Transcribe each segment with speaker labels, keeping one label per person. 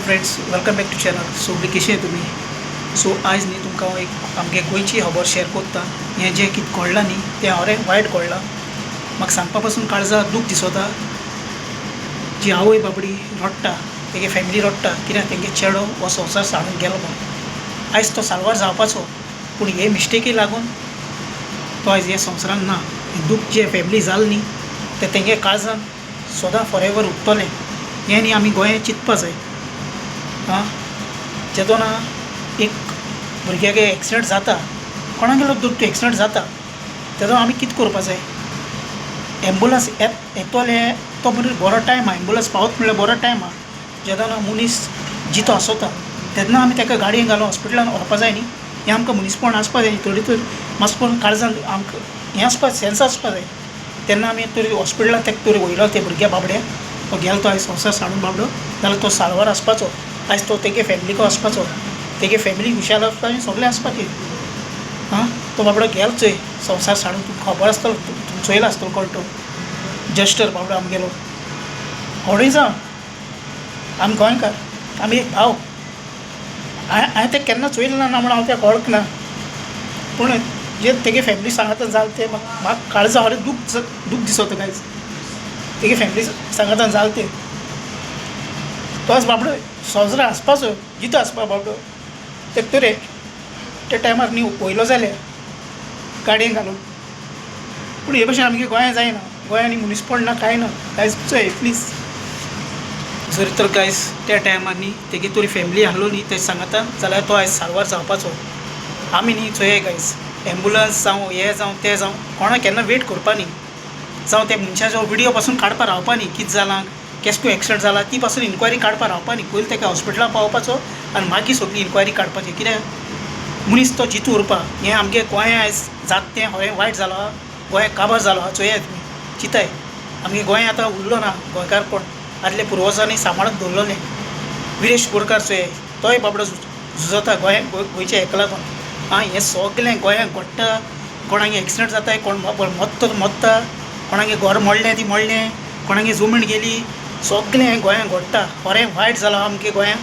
Speaker 1: Hello friends, welcome back to channel. So कशी आहे तुम्ही? सो आज न्ही तुमकां हांव एक आमगे गोंयची खबर शेअर कोत्ता. हें जें कितें घडलां न्ही तें हांवें वायट घडलां. म्हाका सांगपा पासून काळजाक दूख दिसता. जी आवय बाबडी रडटा, तेगे फॅमिली रडटा, कित्याक तेंगे चेडो हो संवसार साडून गेलो म्हणून. आयज तो साल्वार जावपाचो, पूण हे मिस्टेकी लागून तो आयज ह्या संवसारान ना. हें दूख जे फॅमिली जालें न्ही तें तेंगे काळजान सदां फॉर उरतलें. हें न्ही आमी गोंया चिंतपा जाय. जेदोना एक भुरग्यागे एक्सिडंट जाता, कोणागेलो दूख एक्सिडंट जाता, तेदो आमी कितें करपा जाय? एम्बुलंस येतोले तो बरो टायम आहा, एम्बुलंस पावत म्हणल्यार बरो टायम आहा. जेदोना मनीस जितो आसोता तेन्ना आमी ताका गाडयेन घालून हॉस्पिटलान व्हरपा जाय न्ही. हें आमकां मनीसपण आसपा जाय. थोडी तर मातसो काळजान आमकां हें आसपा सेन्स आसपा जाय. तेन्ना आमी तरी हॉस्पिटलान ताका तरी वयलो ते भुरग्या बाबड्या. तो गेलो तो आयज संवसार साडून बाबडो, जाल्यार तो साल्वार आसपाचो. आयज तो तेगे फॅमिलीको आसपाचो, तेगे फॅमिली खुशाल आसपा आनी सगळें आसपाचें. तो बाबडो गेलो चोय संवसार साडून. तुमकां खबर आसतलो, तुमी चोयलो आसतलो कळटो. जस्टर बाबडो आमगेलो व्हडूय जावन आमी गोंयकार, आमी एक भाव. हांवें तें केन्ना चोयलें ना म्हणून हांव तें वळखना. पूण जे तेगे फॅमिली सांगाता जालें तें म्हाका काळजा हरे दूख दिसता गायज. तेगे फॅमिली सांगाता जालें तें तो आज बाबडो संवसार आसपाचो, जितो आसपा बाबडो. तेका तरी त्या टायमार न्ही वयलो जाल्यार गाडयेन घालून. पूण हे भशेन आमगे गोंया जायना. गोंयांनी मनीसपण ना, कांय ना. गायज चोय प्लीज. जरी तर गायज त्या टायमार न्ही तेगे तरी फॅमिली आहलो न्ही ते सांगाता जाल्यार तो आयज साल्वार जावपाचो. आमी न्ही चोय गायज एम्बुलंस जावं हें जावं तें जावं कोणाक केन्ना वेट करपा न्ही. जावं त्या मनशाचो व्हिडियो पासून काडपा रावपा न्ही. कितें जालां, केस को एक्सिडंट जाला ती पासून इन्क्वायरी काडपा रावपा न्ही. पयलीं ताका हॉस्पिटलान पावोवपाचो आनी मागीर सगळी इन्क्वायरी काडपाची. कित्याक मनीस तो जितू उरपा. हें आमगे गोंया आयज जाता तें खरें वायट जालां आहा. गोंय काबार जालो आहा. चोया तुमी चिंताय. आमगे गोंय आतां उरलो ना गोंयकारपण. आदले पुर्वजांनी सांबाळून दवरलेलें. विरेश बोरकार चोय, तोय बाबडो झुजता गोंयच्या हेका लागून. हें सगलें गोंयांक घडटा. कोणागे एक्सिडंट जाताय, कोण मरता, कोणागे घर मोडलें ती मोडलें, कोणागे जमीन गेली, सगलें गोंयांक घडटा. खरें वायट जालां आमगे गोंयांक.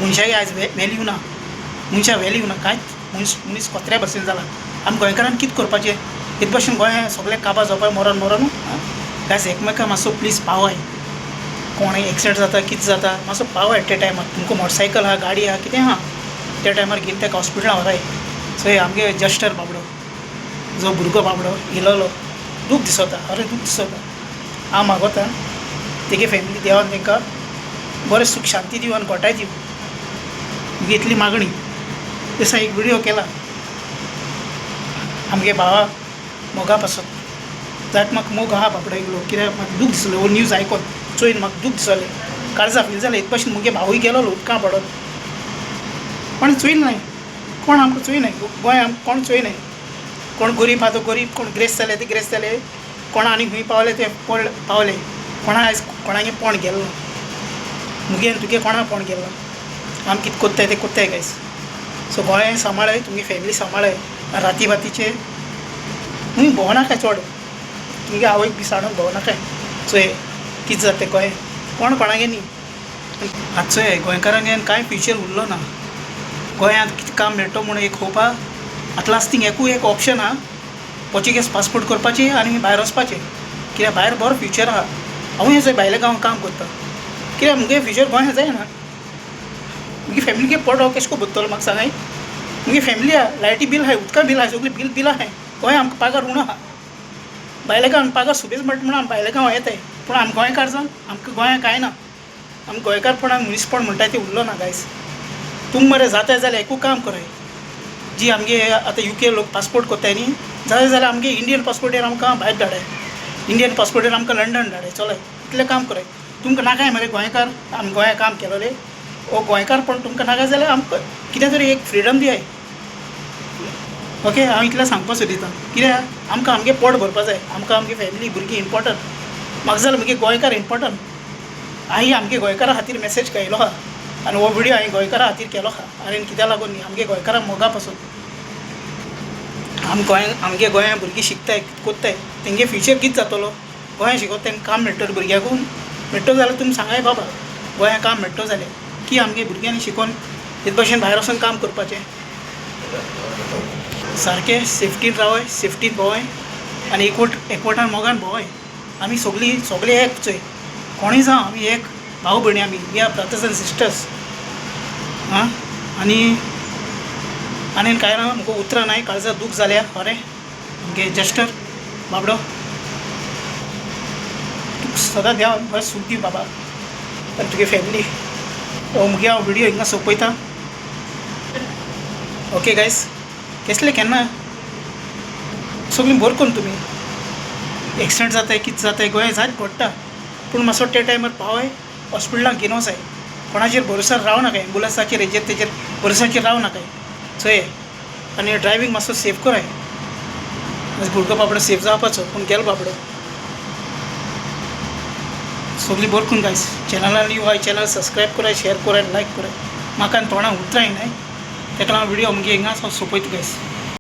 Speaker 1: मनशागे आयज वेल्यू ना. मनशा वेल्यू ना कांयच. मनीस कोत्र्या भशेन जाला. आमी गोंयकारान कितें करपाचें? हे भशेन गोंया सगळें काबार जावपाय मरोन गायज एकमेकाक मातसो प्लीज पावाय. कोणाक एक्सिडंट जाता, कितें जाता, मातसो पावाय त्या टायमार. तुमकां मोटरसायकल आहा, गाडी आहा, कितें आहा, त्या टायमार घेवन ताका हॉस्पिटलान व्हराय. सो आमगे जस्टर बाबडो, जो भुरगो बाबडो इलोलो, दूख दिसता, अरे दूख दिसता. हांव मागोता तेगे फॅमिली देवान तांकां बरें सूख शांती दिवं आनी घोटाय दिवं. म्हजी इतली मागणी. दिसा एक विडियो केला आमगे भावा मोगा पासून. जायत म्हाका मोग आहा बाबडो येयलो. कित्याक म्हाका दूख दिसलें हो न्यूज आयकोन. चोयन म्हाका दूख दिसलें, काळजा फील जालें. एक भशेन मुगे भावूय गेलोलो उदकां पडोन. कोण चोयलें नाय. कोण आमकां चोयनाय. गोंय आमकां कोण चोयनाय. कोण गरीब आहा तो गरीब, कोण ग्रेस्त जाले ते ग्रेस्त जाले, कोण आनी खंय पावले ते पावले. कोणा आयज कोणागे पोण गेलो ना. मुगे आनी तुगे कोणा पोण गेलो ना. आमी कितें कोत्ताय तें कोत्ताय गायज. सो गोंय सांबाळय, तुमगे फॅमिली सांबाळय. राती बातीचे खंय भोंवनाकाय चड. तुमगे आवयक बी सांडून भोंवनाकाय. चोय कितें जाता तें गोंय कोण कोणागे न्ही. आतां चोय गोंयकारांक कांय फ्युचर उरलो ना. गोंयांत कितें काम मेळटो म्हूण एक होप आहा. आतां लास्टींग एकूय एक ऑप्शन आहा, पोर्चुगेज पासपोर्ट करपाचें आनी भायर वचपाचें. कित्याक भायर बरो फ्युचर आहा. हांवूय थंय भायल्या गांवांत काम करता. कित्याक मुगे फ्युचर गोंयांत जायना. मुगे फॅमिलीगे पोट हांव केश को भरतलो म्हाका सांगाय. मुगे फॅमिली आहा, लायटी बील आहाय, उदका बील आहाय, सगळीं बील आहाय. गोंय आमकां पागार उणो आहा. भायल्या गांवांत पागार सुबेज मेळटा म्हणून आमी भायल्या गांवां येताय. पूण आमी गोंयकार जावन आमकां गोंयांत कांय ना. आमी गोंयकारपणाक मनीसपण म्हणटाय तें उरलो ना गायज. तुमी मरे जाताय जाल्यार एकू काम कराय. जी आमगे आतां UK लोक पासपोर्ट कोत्ताय न्ही, जाल्यार आमगे इंडियन पासपोर्टेर आमकां भायर धाडाय. इंडियन पासपोर्टेर आमकां लंडन धाडाय. चलय इतलें काम कराय. तुमकां नाकाय मरे गोंयकार, आमी गोंया काम केलोले, हो गोंयकारपण तुमकां नाका जाल्यार आमकां कितें तरी एक फ्रिडम दियाय. ओके, हांव इतलें सांगपा सोदितां. कित्याक आमकां आमगे पोट भरपा जाय. आमकां आमगे फॅमिली भुरगीं इम्पॉर्टंट. म्हाका जाल्यार मुगे गोंयकार इम्पॉर्टंट. हांवें आमगे गोंयकारा खातीर मेसेज केलो आहा आनी हो विडियो हांवें गोंयकारा खातीर केलो आहा. आनी कित्याक लागून न्ही, आमगे गोंयकारांक मोगा पासून. आमगे गोंया भुरगीं शिकताय, कितें कोत्ताय, तेंगे फ्युचर कितें जातलो. गोंया शिकोवप तांकां काम मेळटलें भुरग्याकूय मेळटो जाल्यार तुमी सांगाय बाबा गोंया काम मेळटो जाल्यार. की आमगे भुरग्यांनी शिकोवन हे भशेन भायर वचून काम करपाचें सारकें सेफ्टीन रावय सेफ्टीन भोंवय आनी एकवटान मोगान भोंवय आमी सगळीं एकचोय कोणीय जावं आमी एक भाव भयणी आमी we are brothers and sisters आं आनीन कांय ना म्हाका उतरां नाय काळजां दूख जाल्या बरें आमगे जस्टर बाबडो सदां देव बरें सूख दी बाबा आनी तुगे फॅमिली मुगे हांव व्हिडियो हिंगा सोंपयता ओके गायस केसलें केन्ना सगळीं बरें करून तुमी एक्सिडेंट जाताय कितें जाताय गोंया जायत घडटा पूण मातसो ते टायमार पावय हॉस्पिटलाक घेवन वचाय कोणाचेर भरोसार रावं नाकाय एम्बुलन्साचेर हेजेर तेजेर भरोसाचेर रावं नाकाय चोय आनी ड्रायवींग मातसो सेफ कराय भुरगो बाबडो सेफ जावपाचो पूण गेलो बाबडो सगळीं बरें करून गायस चॅनलान यू चॅनल सबस्क्रायब कराय शेअर कराय लायक कराय म्हाका तोंडां उतराय नाय तेका लागून व्हिडियो आमगे हिंगा सोंपयता गायस